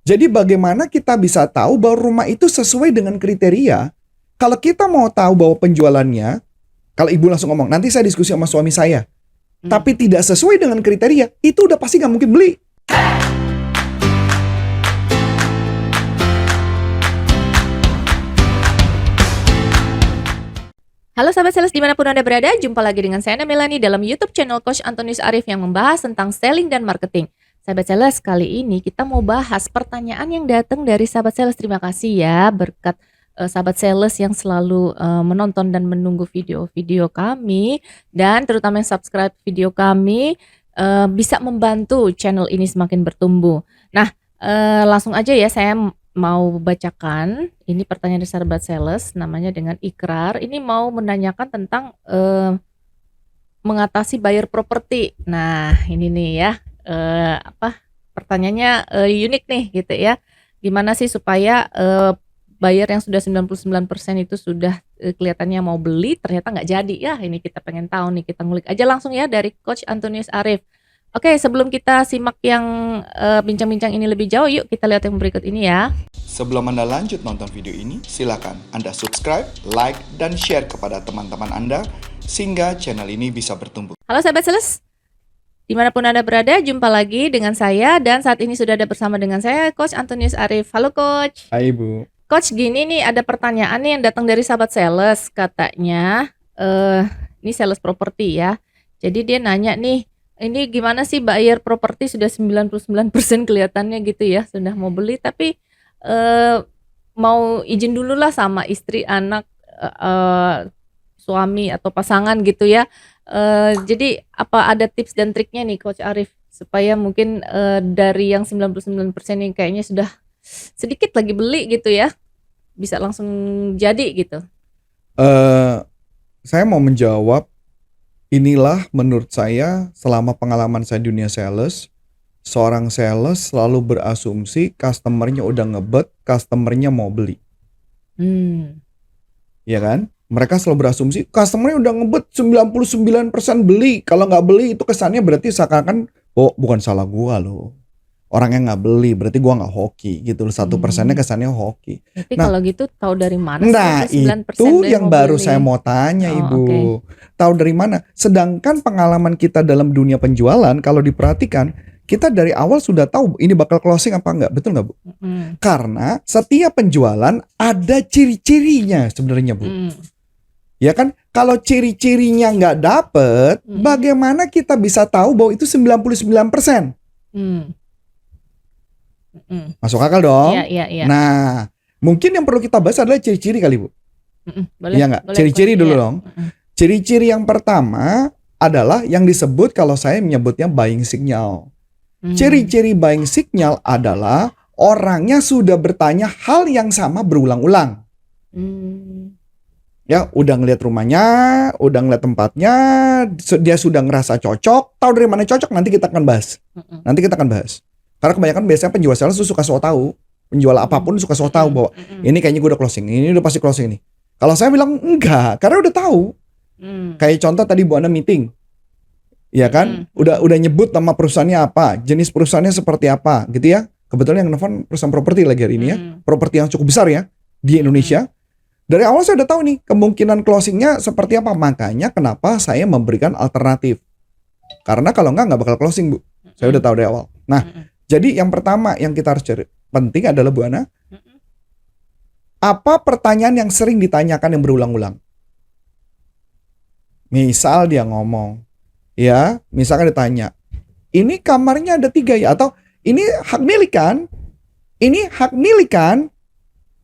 Jadi bagaimana kita bisa tahu bahwa rumah itu sesuai dengan kriteria? Kalau kita mau tahu bahwa penjualannya, kalau ibu langsung ngomong, nanti saya diskusi sama suami saya, Hmm. tapi tidak sesuai dengan kriteria, itu udah pasti nggak mungkin beli. Halo sahabat sales dimanapun Anda berada, jumpa lagi dengan saya Melani dalam YouTube channel Coach Antonius Arif yang membahas tentang selling dan marketing. Sahabat sales, kali ini kita mau bahas pertanyaan yang datang dari sahabat sales. Terima kasih ya berkat sahabat sales yang selalu menonton dan menunggu video-video kami, dan terutama yang subscribe video kami bisa membantu channel ini semakin bertumbuh. Nah, langsung aja ya, saya mau bacakan ini pertanyaan dari sahabat sales, namanya dengan Ikrar. Ini mau menanyakan tentang mengatasi buyer properti. Nah, ini nih ya, pertanyaannya unik nih gitu ya. Gimana sih supaya buyer yang sudah 99% itu sudah kelihatannya mau beli, ternyata nggak jadi ya. Ini kita pengen tahu nih, kita ngulik aja langsung ya dari Coach Antonius Arif. Oke, sebelum kita simak yang bincang-bincang ini lebih jauh, yuk kita lihat yang berikut ini ya. Sebelum Anda lanjut nonton video ini, silakan Anda subscribe, like, dan share kepada teman-teman Anda sehingga channel ini bisa bertumbuh. Halo sahabat sales, dimanapun Anda berada, jumpa lagi dengan saya, dan saat ini sudah ada bersama dengan saya Coach Antonius Arif. Halo Coach. Hai Ibu. Coach, gini nih, ada pertanyaan nih yang datang dari sahabat sales. Katanya ini sales properti ya. Jadi dia nanya nih, ini gimana sih buyer properti sudah 99% kelihatannya gitu ya, sudah mau beli, tapi mau izin dulu lah sama istri, anak, suami atau pasangan gitu ya. Jadi apa ada tips dan triknya nih Coach Arif supaya mungkin dari yang 99% yang kayaknya sudah sedikit lagi beli gitu ya, bisa langsung jadi gitu. Saya mau menjawab, inilah menurut saya selama pengalaman saya dunia sales, seorang sales selalu berasumsi customernya udah ngebet, customernya mau beli. Ya kan? Mereka selalu berasumsi customernya udah ngebet 99% beli. Kalau nggak beli itu kesannya berarti seakan-akan, oh bukan salah gua loh. Orang yang nggak beli berarti gua nggak hoki gitu loh. 1%-nya kesannya hoki. Tapi Nah, kalau gitu tahu dari mana Nah, sih 9% itu dari yang mau baru beli? saya mau tanya, Oh, Ibu. oke. Tahu dari mana? Sedangkan pengalaman kita dalam dunia penjualan, kalau diperhatikan, kita dari awal sudah tahu ini bakal closing apa enggak. Betul nggak, Bu? Karena setiap penjualan ada ciri-cirinya sebenarnya, Bu. Ya kan? Kalau ciri-cirinya nggak dapet, bagaimana kita bisa tahu bahwa itu 99%? Masuk akal dong? Iya. Nah, mungkin yang perlu kita bahas adalah ciri-ciri kali, Bu. Boleh. Iya nggak? Boleh, Ciri-ciri Coach. dulu Iya. dong. Ciri-ciri yang pertama adalah yang disebut, kalau saya menyebutnya buying signal. Ciri-ciri buying signal adalah orangnya sudah bertanya hal yang sama berulang-ulang. Ya, udah ngeliat rumahnya, udah ngeliat tempatnya, dia sudah ngerasa cocok. Tahu dari mana cocok? Nanti kita akan bahas. Karena kebanyakan biasanya penjual sales itu suka so tahu. Penjual apapun suka so tahu bahwa ini kayaknya gue udah closing, ini udah pasti closing nih. Kalau saya bilang enggak, karena udah tahu. Kayak contoh tadi Bu Ana meeting. Ya kan? Udah nyebut nama perusahaannya apa, jenis perusahaannya seperti apa, gitu ya. Kebetulan yang nelfon perusahaan properti lagi hari ini ya. Properti yang cukup besar ya di Indonesia. Dari awal saya udah tahu nih kemungkinan closingnya seperti apa. Makanya kenapa saya memberikan alternatif. Karena kalau nggak bakal closing, Bu. Saya udah tahu dari awal. Nah, jadi yang pertama yang kita harus cari penting adalah Bu Ana, apa pertanyaan yang sering ditanyakan yang berulang-ulang? Misal dia ngomong, ya, misalkan ditanya, ini kamarnya ada 3 ya, atau ini hak milik kan? Ini hak milik kan?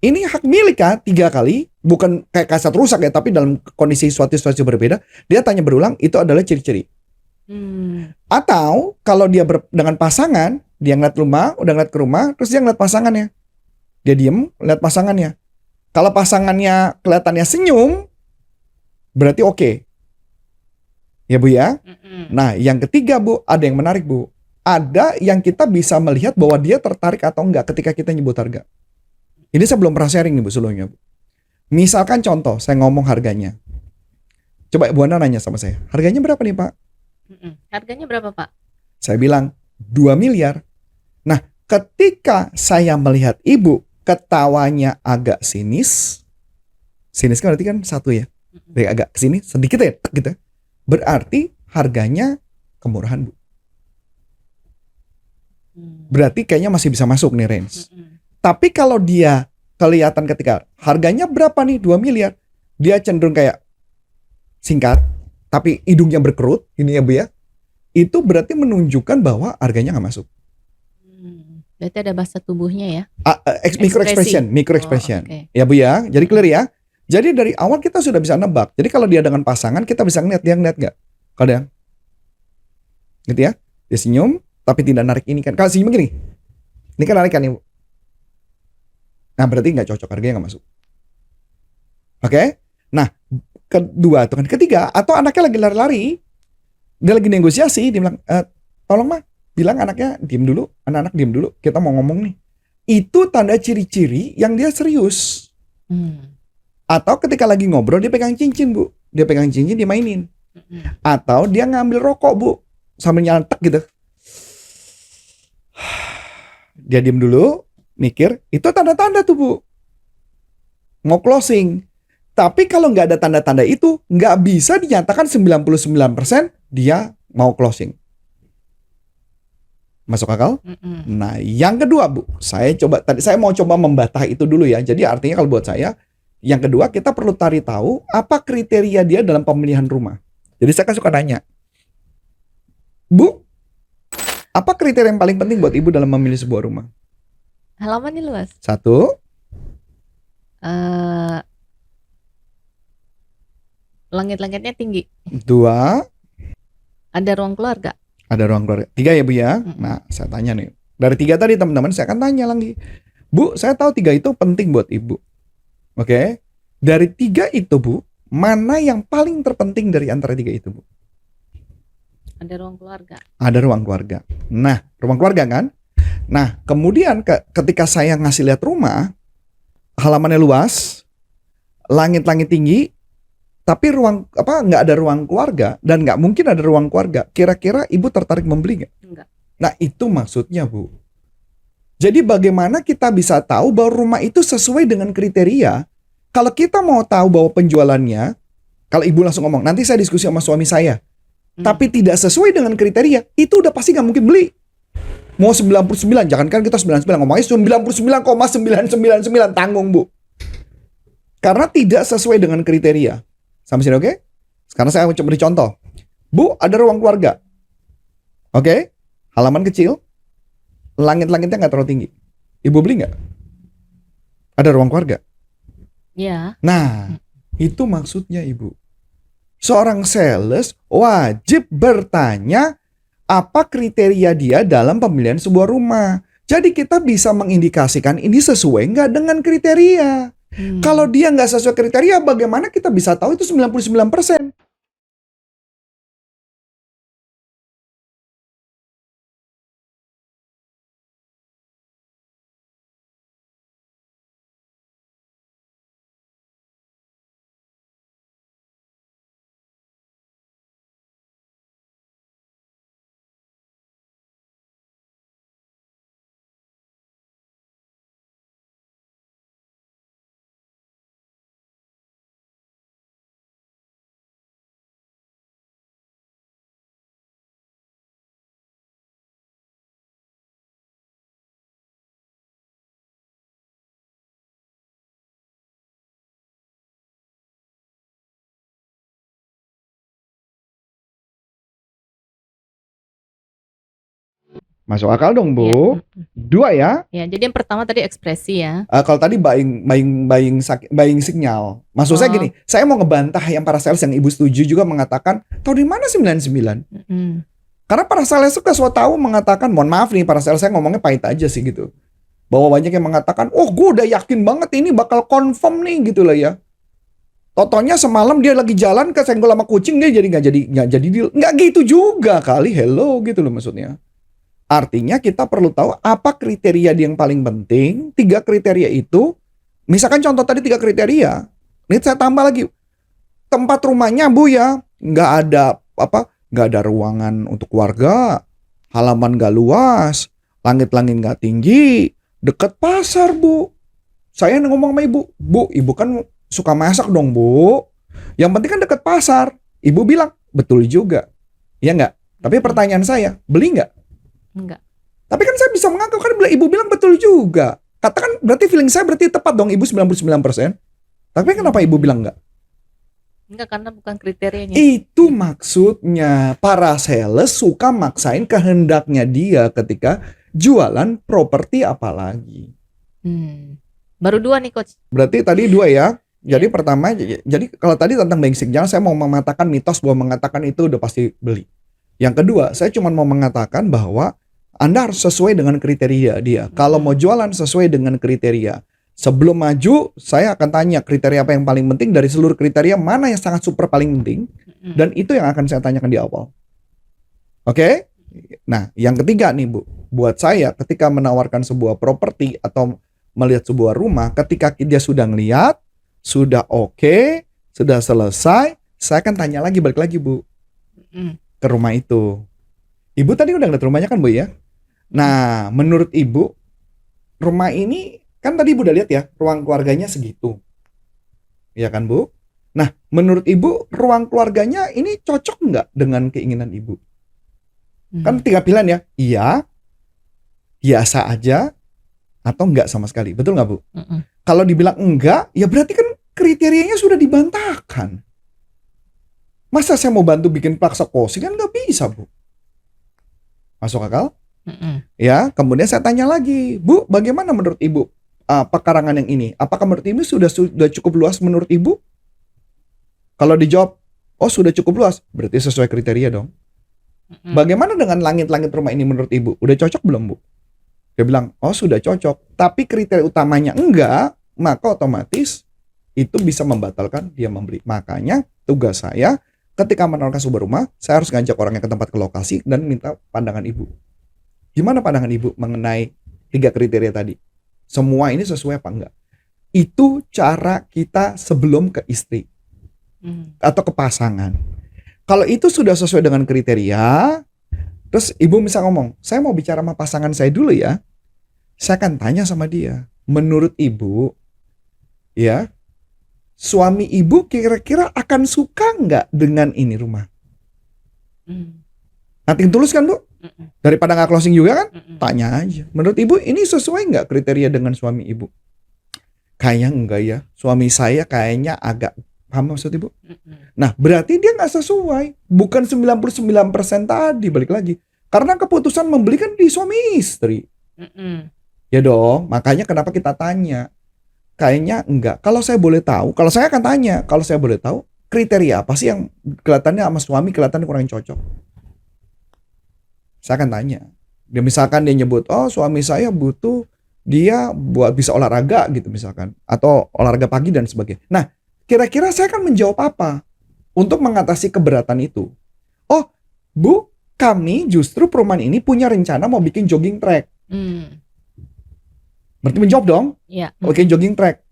Ini hak milik kan? 3 kali, bukan kayak kasat rusak ya, tapi dalam kondisi suatu situasi berbeda, dia tanya berulang, itu adalah ciri-ciri. Atau kalau dia dengan pasangan, dia ngeliat rumah, udah ngeliat ke rumah, terus dia ngeliat pasangannya. Dia diem, lihat pasangannya. Kalau pasangannya kelihatannya senyum, berarti oke. Ya Bu ya. Nah, yang ketiga Bu, ada yang menarik Bu. Ada yang kita bisa melihat bahwa dia tertarik atau enggak ketika kita nyebut harga. Ini saya belum pernah sharing nih Bu sebelumnya Bu. Misalkan contoh, saya ngomong harganya. Coba Bu Ana nanya sama saya, harganya berapa nih Pak? Harganya berapa Pak? Saya bilang 2 miliar. Nah, ketika saya melihat ibu ketawanya agak sinis kan berarti kan satu ya, dari agak kesini sedikit ya, gitu. Berarti harganya kemurahan, Bu. Berarti kayaknya masih bisa masuk nih range. Tapi kalau dia kelihatan ketika harganya berapa nih, 2 miliar, dia cenderung kayak singkat, tapi hidungnya berkerut, ini ya Bu ya, itu berarti menunjukkan bahwa harganya nggak masuk. Berarti ada bahasa tubuhnya ya? Micro expression. Oh, okay. Ya Bu ya, jadi clear ya. Jadi dari awal kita sudah bisa nebak. Jadi kalau dia dengan pasangan, kita bisa ngeliat dia ngeliat nggak? Kalau dia, gitu ya, dia senyum, tapi tidak narik ini kan. Kalau senyum begini, ini kan narik kan Ibu. Nah berarti nggak cocok, harganya nggak masuk. Oke? Nah kedua tuh kan, ketiga, atau anaknya lagi lari-lari, dia lagi negosiasi, dia bilang, tolong mah, bilang anaknya diem dulu, anak-anak diem dulu, kita mau ngomong nih. Itu tanda ciri-ciri yang dia serius. Atau ketika lagi ngobrol dia pegang cincin Bu, dia pegang cincin dia mainin. Atau dia ngambil rokok Bu, sambil nyantek gitu. Dia diem dulu, mikir, itu tanda-tanda tuh Bu, mau closing. Tapi kalau nggak ada tanda-tanda itu, nggak bisa dinyatakan 99% dia mau closing. Masuk akal? Nah, yang kedua Bu, saya mau coba membatah itu dulu ya. Jadi artinya kalau buat saya, yang kedua kita perlu cari tahu apa kriteria dia dalam pemilihan rumah. Jadi saya kan suka nanya, Bu, apa kriteria yang paling penting buat Ibu dalam memilih sebuah rumah? Halamannya luas. 1, langit-langitnya tinggi. 2, ada ruang keluarga. ada ruang keluarga. 3 ya Bu ya. Nah saya tanya nih, dari 3 tadi teman-teman saya akan tanya lagi, Bu, saya tahu 3 itu penting buat Ibu. Oke, dari 3 itu Bu, mana yang paling terpenting dari antara 3 itu Bu? Ada ruang keluarga. Ada ruang keluarga. Nah, ruang keluarga kan? Nah, kemudian ketika saya ngasih lihat rumah, halamannya luas, langit-langit tinggi, tapi nggak ada ruang keluarga dan nggak mungkin ada ruang keluarga. Kira-kira Ibu tertarik membeli nggak? Enggak. Nah, itu maksudnya Bu. Jadi bagaimana kita bisa tahu bahwa rumah itu sesuai dengan kriteria? Kalau kita mau tahu bahwa penjualannya, kalau Ibu langsung ngomong, nanti saya diskusi sama suami saya, tapi tidak sesuai dengan kriteria, itu udah pasti nggak mungkin beli. Mau 99, jangankan kita 99, ngomongnya 99,999 tanggung Bu. Karena tidak sesuai dengan kriteria. Sampai sini oke? Sekarang saya mau beri contoh. Bu, ada ruang keluarga. Oke? Halaman kecil. Langit-langitnya nggak terlalu tinggi. Ibu beli nggak? Ada ruang keluarga. Ya. Nah, itu maksudnya Ibu. Seorang sales wajib bertanya apa kriteria dia dalam pemilihan sebuah rumah. Jadi kita bisa mengindikasikan ini sesuai nggak dengan kriteria. Kalau dia nggak sesuai kriteria, bagaimana kita bisa tahu itu 99%? Masuk akal dong Bu. Dua ya. Ya, jadi yang pertama tadi ekspresi ya. Kalau tadi buying signal. Maksud saya gini, saya mau ngebantah yang para sales yang Ibu setuju juga mengatakan, tahu di mana 99? Karena para sales suka tahu mengatakan, mohon maaf nih para sales, saya ngomongnya pahit aja sih gitu. Bahwa banyak yang mengatakan, oh gue udah yakin banget ini bakal confirm nih gitu lah ya. Totonya semalam dia lagi jalan kesenggol sama kucing, dia nggak jadi deal. Nggak gitu juga kali, hello gitu loh maksudnya. Artinya kita perlu tahu apa kriteria yang paling penting. 3 kriteria itu, misalkan contoh tadi 3 kriteria, ini saya tambah lagi. Tempat rumahnya Bu ya, nggak ada ruangan untuk keluarga, halaman nggak luas, Langit-langit nggak tinggi, deket pasar, Bu. Saya ngomong sama ibu, Bu, ibu kan suka masak dong, Bu. Yang penting kan deket pasar. Ibu bilang, betul juga. Iya nggak? Tapi pertanyaan saya, beli nggak? Enggak. Tapi kan saya bisa mengaku, kan ibu bilang betul juga. Katakan berarti feeling saya berarti tepat dong, ibu 99%. Tapi kenapa ibu bilang nggak? Enggak, karena bukan kriterianya. Itu maksudnya, para sales suka maksain kehendaknya dia ketika jualan properti apalagi. Baru 2 nih coach. Berarti tadi 2 ya. Jadi pertama, jadi kalau tadi tentang basic, jangan saya mau mengatakan mitos bahwa mengatakan itu udah pasti beli. Yang kedua, saya cuma mau mengatakan bahwa Anda harus sesuai dengan kriteria dia. Kalau mau jualan sesuai dengan kriteria. Sebelum maju, saya akan tanya kriteria apa yang paling penting dari seluruh kriteria, mana yang sangat super paling penting, dan itu yang akan saya tanyakan di awal. Oke? Nah, yang ketiga nih Bu, buat saya ketika menawarkan sebuah properti atau melihat sebuah rumah, ketika dia sudah ngeliat, sudah oke, sudah selesai, saya akan tanya lagi, balik lagi Bu, ke rumah itu. Ibu tadi udah ngeliat rumahnya kan Bu ya? Nah, menurut Ibu, rumah ini kan tadi Ibu udah lihat ya, ruang keluarganya segitu. Iya kan Bu? Nah, menurut Ibu, ruang keluarganya ini cocok nggak dengan keinginan Ibu? Kan 3 pilihan ya, iya, biasa aja, atau enggak sama sekali. Betul nggak Bu? Kalau dibilang enggak, ya berarti kan kriterianya sudah dibantahkan. Masa saya mau bantu bikin plaksa kosi kan nggak bisa Bu. Masuk akal? Ya, kemudian saya tanya lagi, Bu, bagaimana menurut Ibu pekarangan yang ini? Apakah menurut Ibu sudah cukup luas menurut Ibu? Kalau dijawab, oh sudah cukup luas, berarti sesuai kriteria dong. Bagaimana dengan langit-langit rumah ini menurut Ibu? Udah cocok belum Bu? Dia bilang, oh sudah cocok. Tapi kriteria utamanya enggak, maka otomatis itu bisa membatalkan dia membeli. Makanya tugas saya ketika menawarkan sebuah rumah, saya harus ngajak orangnya ke tempat, ke lokasi, dan minta pandangan Ibu. Gimana pandangan Ibu mengenai 3 kriteria tadi? Semua ini sesuai apa enggak? Itu cara kita sebelum ke istri atau ke pasangan. Kalau itu sudah sesuai dengan kriteria, terus Ibu bisa ngomong, saya mau bicara sama pasangan saya dulu ya. Saya akan tanya sama dia, menurut Ibu, ya, suami Ibu kira-kira akan suka nggak dengan ini rumah? Nanti tulus kan Bu? Daripada nggak closing juga kan? Tanya aja, menurut Ibu ini sesuai nggak kriteria dengan suami Ibu? Kayaknya enggak ya, suami saya kayaknya agak, paham maksud Ibu? Nah, berarti dia nggak sesuai. Bukan 99% tadi, balik lagi. Karena keputusan membeli kan di suami istri. Ya dong, makanya kenapa kita tanya. Kayaknya enggak. Kalau saya boleh tahu, kalau saya akan tanya, kalau saya boleh tahu, kriteria apa sih yang kelihatannya sama suami kelihatannya kurang cocok? Saya akan tanya. Dia misalkan dia nyebut, oh suami saya butuh dia buat bisa olahraga gitu misalkan. Atau olahraga pagi dan sebagainya. Nah, kira-kira saya akan menjawab apa untuk mengatasi keberatan itu? Oh, Bu, kami justru perumahan ini punya rencana mau bikin jogging track. Berarti menjawab dong? Iya. Oke, jogging track.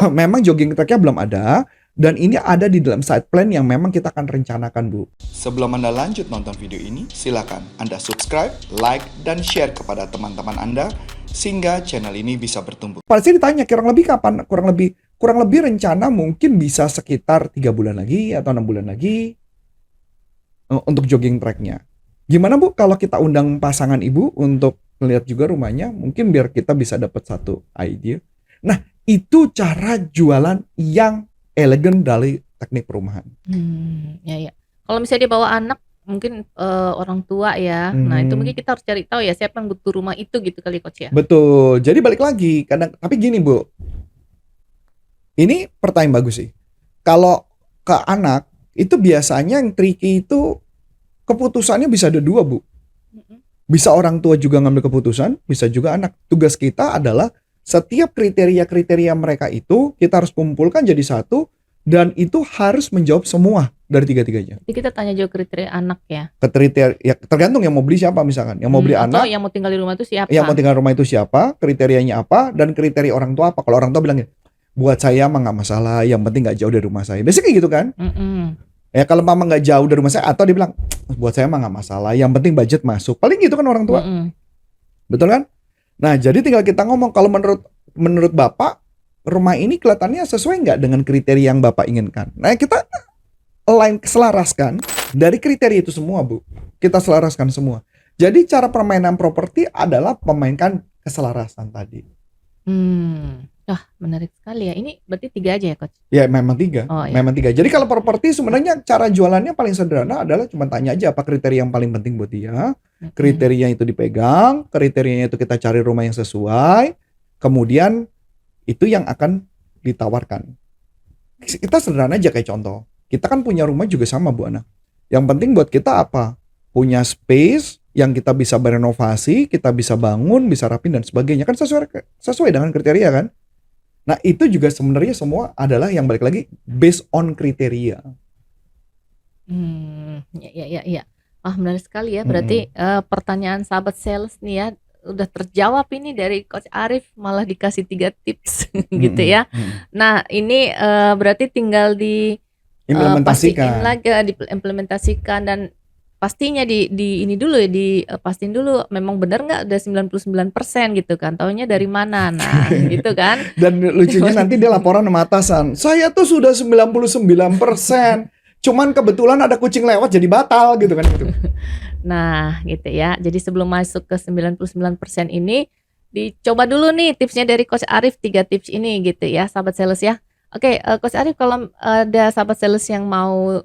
Memang jogging tracknya belum ada. Dan ini ada di dalam side plan yang memang kita akan rencanakan, Bu. Sebelum Anda lanjut nonton video ini, silakan Anda subscribe, like, dan share kepada teman-teman Anda sehingga channel ini bisa bertumbuh. Pasti ditanya kurang lebih kapan? Kurang lebih rencana mungkin bisa sekitar 3 bulan lagi atau 6 bulan lagi untuk jogging tracknya. Gimana Bu kalau kita undang pasangan Ibu untuk melihat juga rumahnya, mungkin biar kita bisa dapat satu idea. Nah, itu cara jualan yang elegan dari teknik perumahan. Ya. Kalau misalnya dia bawa anak, mungkin orang tua ya. Nah, itu mungkin kita harus cari tahu ya siapa yang butuh rumah itu gitu kali Coach ya. Betul. Jadi balik lagi, tapi gini Bu. Ini pertanyaan bagus sih. Kalau ke anak, itu biasanya yang tricky itu keputusannya bisa ada 2 Bu. Bisa orang tua juga ngambil keputusan, bisa juga anak. Tugas kita adalah setiap kriteria-kriteria mereka itu kita harus kumpulkan jadi satu, dan itu harus menjawab semua dari 3-tiganya. Jadi kita tanya juga kriteria anak ya. Kriteria ya tergantung yang mau beli siapa misalkan. Yang mau beli atau anak, yang mau tinggal di rumah itu siapa? yang mau tinggal di rumah itu siapa, kriterianya apa, dan kriteria orang tua apa. Kalau orang tua bilang, buat saya mah nggak masalah, yang penting nggak jauh dari rumah saya. Biasanya kayak gitu kan? Ya kalau mama nggak jauh dari rumah saya, atau dia bilang, buat saya mah nggak masalah, yang penting budget masuk. Paling gitu kan orang tua. Betul kan? Nah, jadi tinggal kita ngomong kalau menurut Bapak rumah ini kelihatannya sesuai nggak dengan kriteria yang Bapak inginkan. Nah, kita selaraskan dari kriteria itu semua, Bu. Kita selaraskan semua. Jadi cara permainan properti adalah memainkan keselarasan tadi. Wah, menarik sekali ya. Ini berarti 3 aja ya, Coach? Ya, memang 3. Oh, iya. Memang 3. Jadi kalau properti sebenarnya cara jualannya paling sederhana adalah cuma tanya aja apa kriteria yang paling penting buat dia. Kriteria itu dipegang, kriterianya itu kita cari rumah yang sesuai, kemudian itu yang akan ditawarkan. Kita sederhana aja kayak contoh. Kita kan punya rumah juga sama, Bu Ana. Yang penting buat kita apa? Punya space yang kita bisa berenovasi, kita bisa bangun, bisa rapin dan sebagainya. Kan sesuai dengan kriteria kan? Nah, itu juga sebenarnya semua adalah yang balik lagi based on kriteria. Ya. Wah, menarik sekali ya. Berarti pertanyaan sahabat sales nih ya udah terjawab ini dari Coach Arif, malah dikasih 3 tips gitu ya. Nah, ini berarti tinggal pastiin lagi, diimplementasikan dan pastinya di ini dulu ya, pastiin dulu memang benar nggak ada 99% gitu kan, taunya dari mana, nah gitu kan. Dan lucunya nanti dia laporan sama atasan, saya tuh sudah 99%, cuman kebetulan ada kucing lewat jadi batal gitu kan. Gitu. Nah gitu ya, jadi sebelum masuk ke 99% ini dicoba dulu nih tipsnya dari Coach Arif, 3 tips ini gitu ya sahabat sales ya. Oke, Coach Arif, kalau ada sahabat sales yang mau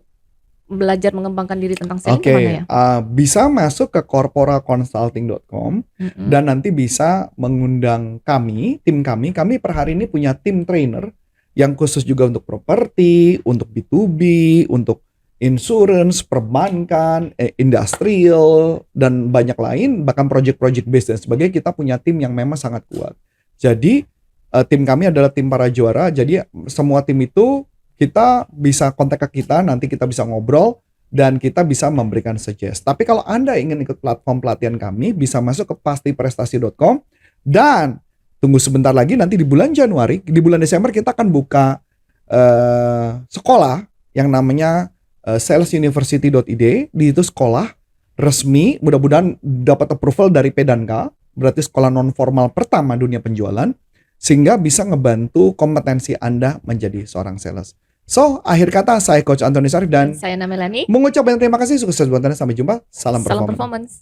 belajar mengembangkan diri tentang selling gimana ya? Bisa masuk ke corporaconsulting.com dan nanti bisa mengundang kami, tim kami. Kami per hari ini punya tim trainer yang khusus juga untuk properti, untuk B2B, untuk insurance, perbankan, industrial, dan banyak lain, bahkan project-project based dan sebagainya. Kita punya tim yang memang sangat kuat. Jadi tim kami adalah tim para juara. Jadi semua tim itu kita bisa kontak ke kita, nanti kita bisa ngobrol dan kita bisa memberikan suggest. Tapi kalau Anda ingin ikut platform pelatihan kami, bisa masuk ke pastiprestasi.com dan tunggu sebentar lagi nanti di bulan Januari, di bulan Desember kita akan buka sekolah yang namanya salesuniversity.id. Di itu sekolah resmi, mudah-mudahan dapat approval dari P&K, berarti sekolah non formal pertama dunia penjualan, sehingga bisa ngebantu kompetensi Anda menjadi seorang sales. So, akhir kata saya Coach Antonius Arif dan saya Melani. Mengucap banyak terima kasih, sukses buat Anda, sampai jumpa. Salam performance.